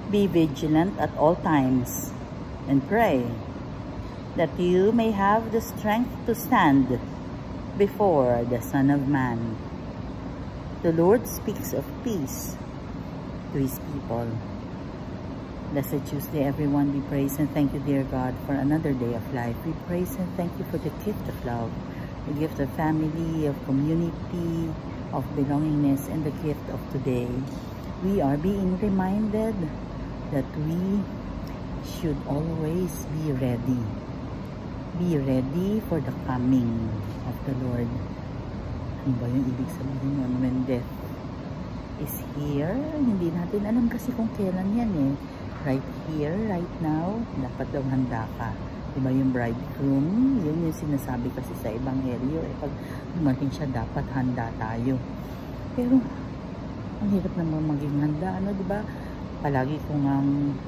Be vigilant at all times and pray that you may have the strength to stand before the Son of Man. The Lord speaks of peace to His people. Blessed Tuesday, everyone. We praise and thank you, dear God, for another day of life. We praise and thank you for the gift of love, the gift of family, of community, of belongingness, and the gift of today. We are being reminded that we should always be ready. Be ready for the coming of the Lord. Ano ba yung ibig sabihin nun? When death is here, hindi natin alam kasi kung kailan yan eh. Right here, right now, dapat daw handa ka. Diba yung bridegroom? Yun yung sinasabi kasi sa Ebanghelyo. Eh, pag dumating siya, dapat handa tayo. Pero, ang hirap naman maging handa. Ano, diba? Palagi ko ngang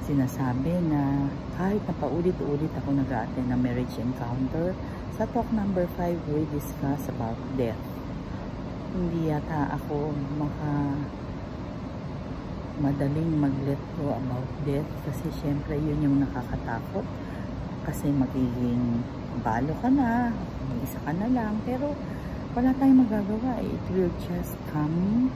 sinasabi na kahit na paulit-ulit ako nag-a-attend na marriage encounter, sa talk number 5, we discuss about death. Hindi yata ako madaling mag-let go about death kasi syempre yun yung nakakatakot kasi magiging balo ka na, isa ka na lang, pero wala tayong magagawa. It will just come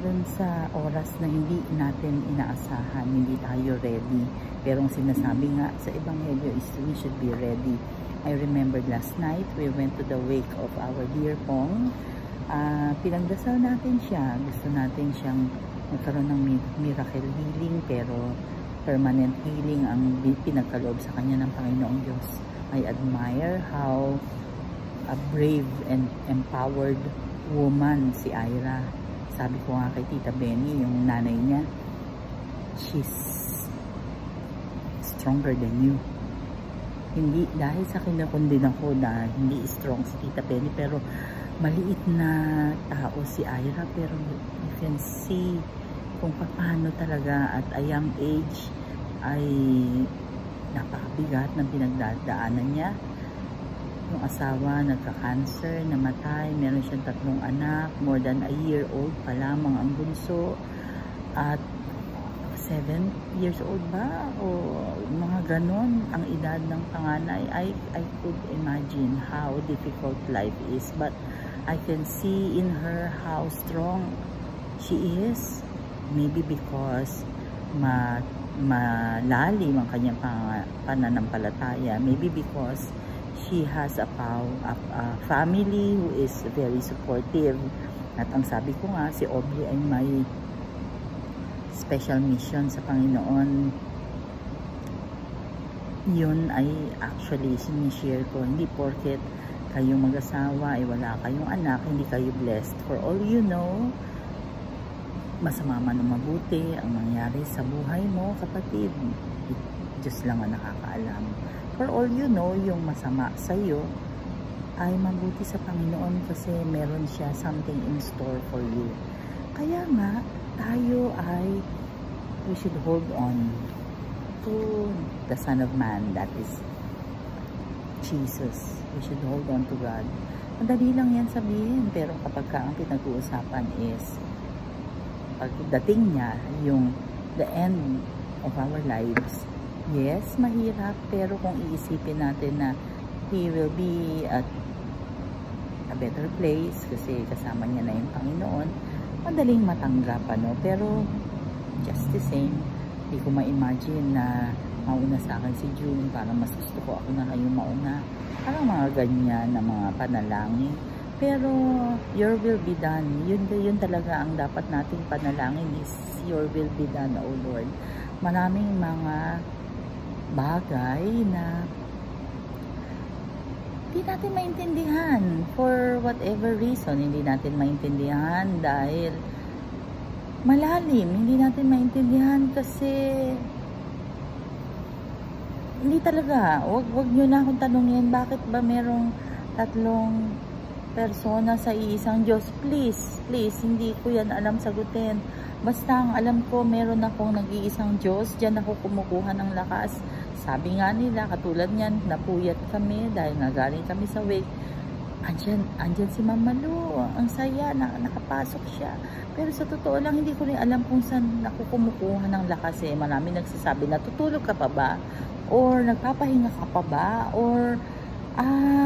dun sa oras na hindi natin inaasahan, hindi tayo ready. Pero ang sinasabi nga sa Ebanghelyo is we should be ready. I remember last night, we went to the wake of our dear Pong. Pinagdasal natin siya. Gusto natin siyang magkaroon ng miracle healing, pero permanent healing ang pinagkaloob sa kanya ng Panginoong Diyos. I admire how a brave and empowered woman si Ira. Sabi ko nga kay Tita Benny, yung nanay niya, she's stronger than you. Hindi, dahil sa kinakundin ako na hindi strong si Tita Benny, pero maliit na tao si Ira, pero you can see kung paano talaga at a young age ay napakabigat ng pinagdadaanan niya. Yung asawa nagka-cancer, namatay, meron siyang 3 anak, more than a year old pa lamang ang bunso, at 7 years old ba o mga ganon ang edad ng panganay. I could imagine how difficult life is, but I can see in her how strong she is. Maybe because malalim ang kanyang pananampalataya, maybe because she has a family who is very supportive. At ang sabi ko nga, si Aubrey ay may special mission sa Panginoon. Yun ay actually sinishare ko. Hindi porket kayong mag-asawa ay wala kayong anak, hindi kayo blessed. For all you know, masama man o mabuti ang mangyari sa buhay mo, kapatid, Diyos lang ang nakakaalam. For all you know, yung masama sa iyo ay mabuti sa Panginoon kasi meron siya something in store for you. Kaya nga, tayo ay we should hold on to the Son of Man, that is Jesus. We should hold on to God. Madali lang yan sabihin, pero kapag ang pinag-uusapan is pagdating niya, yung the end of our lives, yes, mahirap, pero kung iisipin natin na He will be at a better place kasi kasama niya na yung Panginoon, madaling matanggap, ano? Pero just the same, hindi ko ma-imagine na mauna sa akin si June, parang mas gusto ko ako na kayo mauna, parang mga ganyan na mga panalangin. Pero your will be done. Yun talaga ang dapat nating panalangin is your will be done, O Lord. Maraming mga bagay na hindi natin maintindihan for whatever reason. Hindi natin maintindihan dahil malalim. Hindi natin maintindihan kasi hindi talaga. Wag nyo na akong tanungin bakit ba merong 3 persona sa iisang Diyos. Please, hindi ko yan alam sagutin. Basta ang alam ko, meron akong nag-iisang Diyos. Diyan ako kumukuha ng lakas. Sabi nga nila, katulad niyan, napuyat kami dahil nga galing kami sa wake. andyan si Mama Lu. Ang saya na nakapasok siya. Pero sa totoo lang, hindi ko rin alam kung saan ako kumukuha ng lakas eh. Marami nagsasabi na tutulog ka pa ba? Or nagpapahinga ka pa ba? Or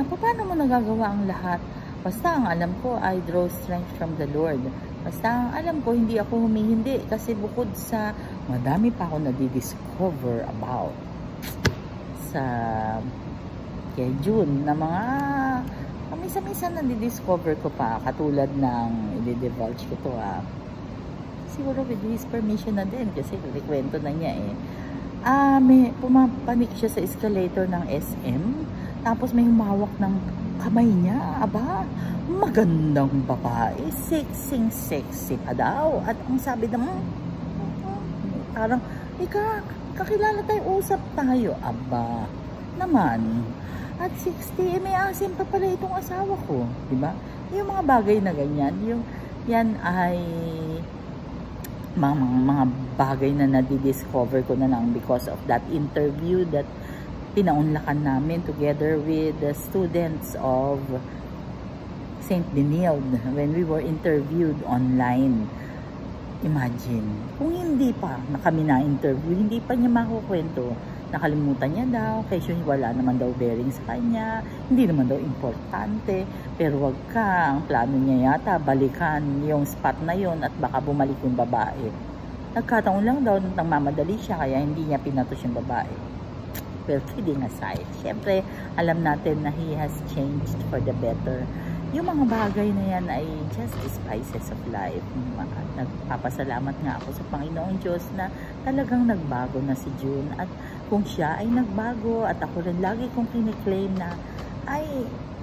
paano mo nagagawa ang lahat? Basta ang alam ko, I draw strength from the Lord. Basta ang alam ko, hindi ako humihindi. Kasi bukod sa madami pa ako nadidiscover about sa kay June na mga misa-misa nadidiscover ko pa, katulad ng i-divulge ko to siguro with his permission na din kasi kwento na niya eh. May pumapanik siya sa escalator ng SM, tapos may humawak ng kamay niya. Aba, magandang babae, sexy pa daw. At ang sabi naman, parang kakilala tayo, usap tayo. Aba naman, at 60, may asim pa pala itong asawa ko, di ba? Yung mga bagay na ganyan, yan ay mga bagay na nadidiscover ko na lang because of that interview that pinaunlakan namin together with the students of St. Benilde when we were interviewed online. Imagine, kung hindi pa na kami na-interview, hindi pa niya makukwento. Nakalimutan niya daw, kasi wala naman daw bearing sa kanya, hindi naman daw importante, pero wag ka, ang plano niya yata, balikan yung spot na yon at baka bumalik yung babae. Nagkataon lang daw nang mamadali siya, kaya hindi niya pinatos yung babae. Well, kidding aside, syempre, alam natin na he has changed for the better. Yung mga bagay na yan ay just the spices of life. Nagpapasalamat nga ako sa Panginoong Diyos na talagang nagbago na si June. At kung siya ay nagbago at ako rin lagi kong kiniklaim na I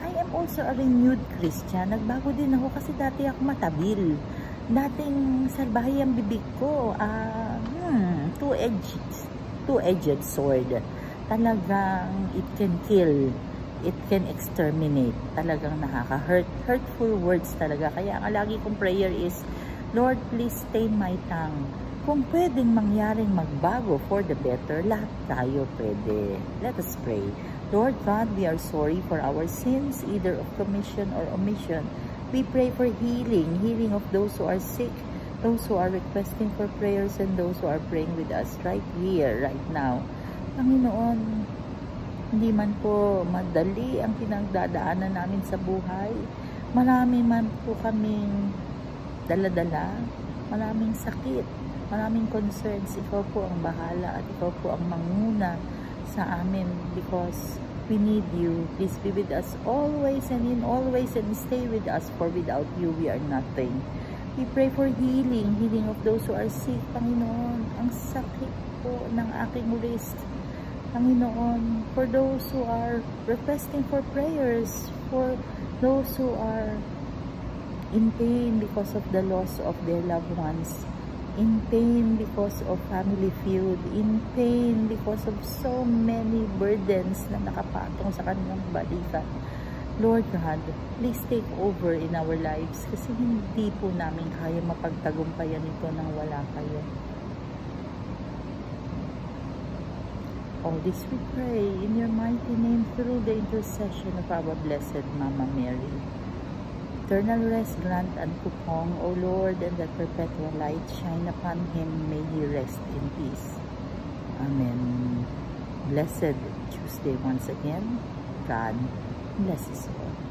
am also a renewed Christian. Nagbago din ako kasi dati ako matabil. Dating salbahe ang bibig ko. Two-edged sword. Talagang it can kill. It can exterminate. Talagang nakaka-hurt. Hurtful words talaga. Kaya ang lagi kong prayer is, Lord, please tame my tongue. Kung pwedeng mangyaring magbago for the better, lahat tayo pwede. Let us pray. Lord God, we are sorry for our sins, either of commission or omission. We pray for healing. Healing of those who are sick, those who are requesting for prayers, and those who are praying with us right here, right now. Panginoon, hindi man po madali ang pinagdadaanan namin sa buhay. Marami man po kaming dala-dala, maraming sakit, maraming concerns. Ikaw po ang bahala at ikaw po ang manguna sa amin because we need you. Please be with us always and in always and stay with us, for without you we are nothing. We pray for healing, healing of those who are sick. Panginoon, ang sakit po ng aking wrist. Panginoon, for those who are requesting for prayers, for those who are in pain because of the loss of their loved ones, in pain because of family feud, in pain because of so many burdens na nakapatong sa kanilang balikat. Lord God, please take over in our lives kasi hindi po namin kaya mapagtagumpayan ito nang wala kayo. All this we pray in your mighty name through the intercession of our blessed Mama Mary. Eternal rest grant unto Pong, O Lord, and that perpetual light shine upon him. May he rest in peace. Amen. Blessed Tuesday once again. God bless us all.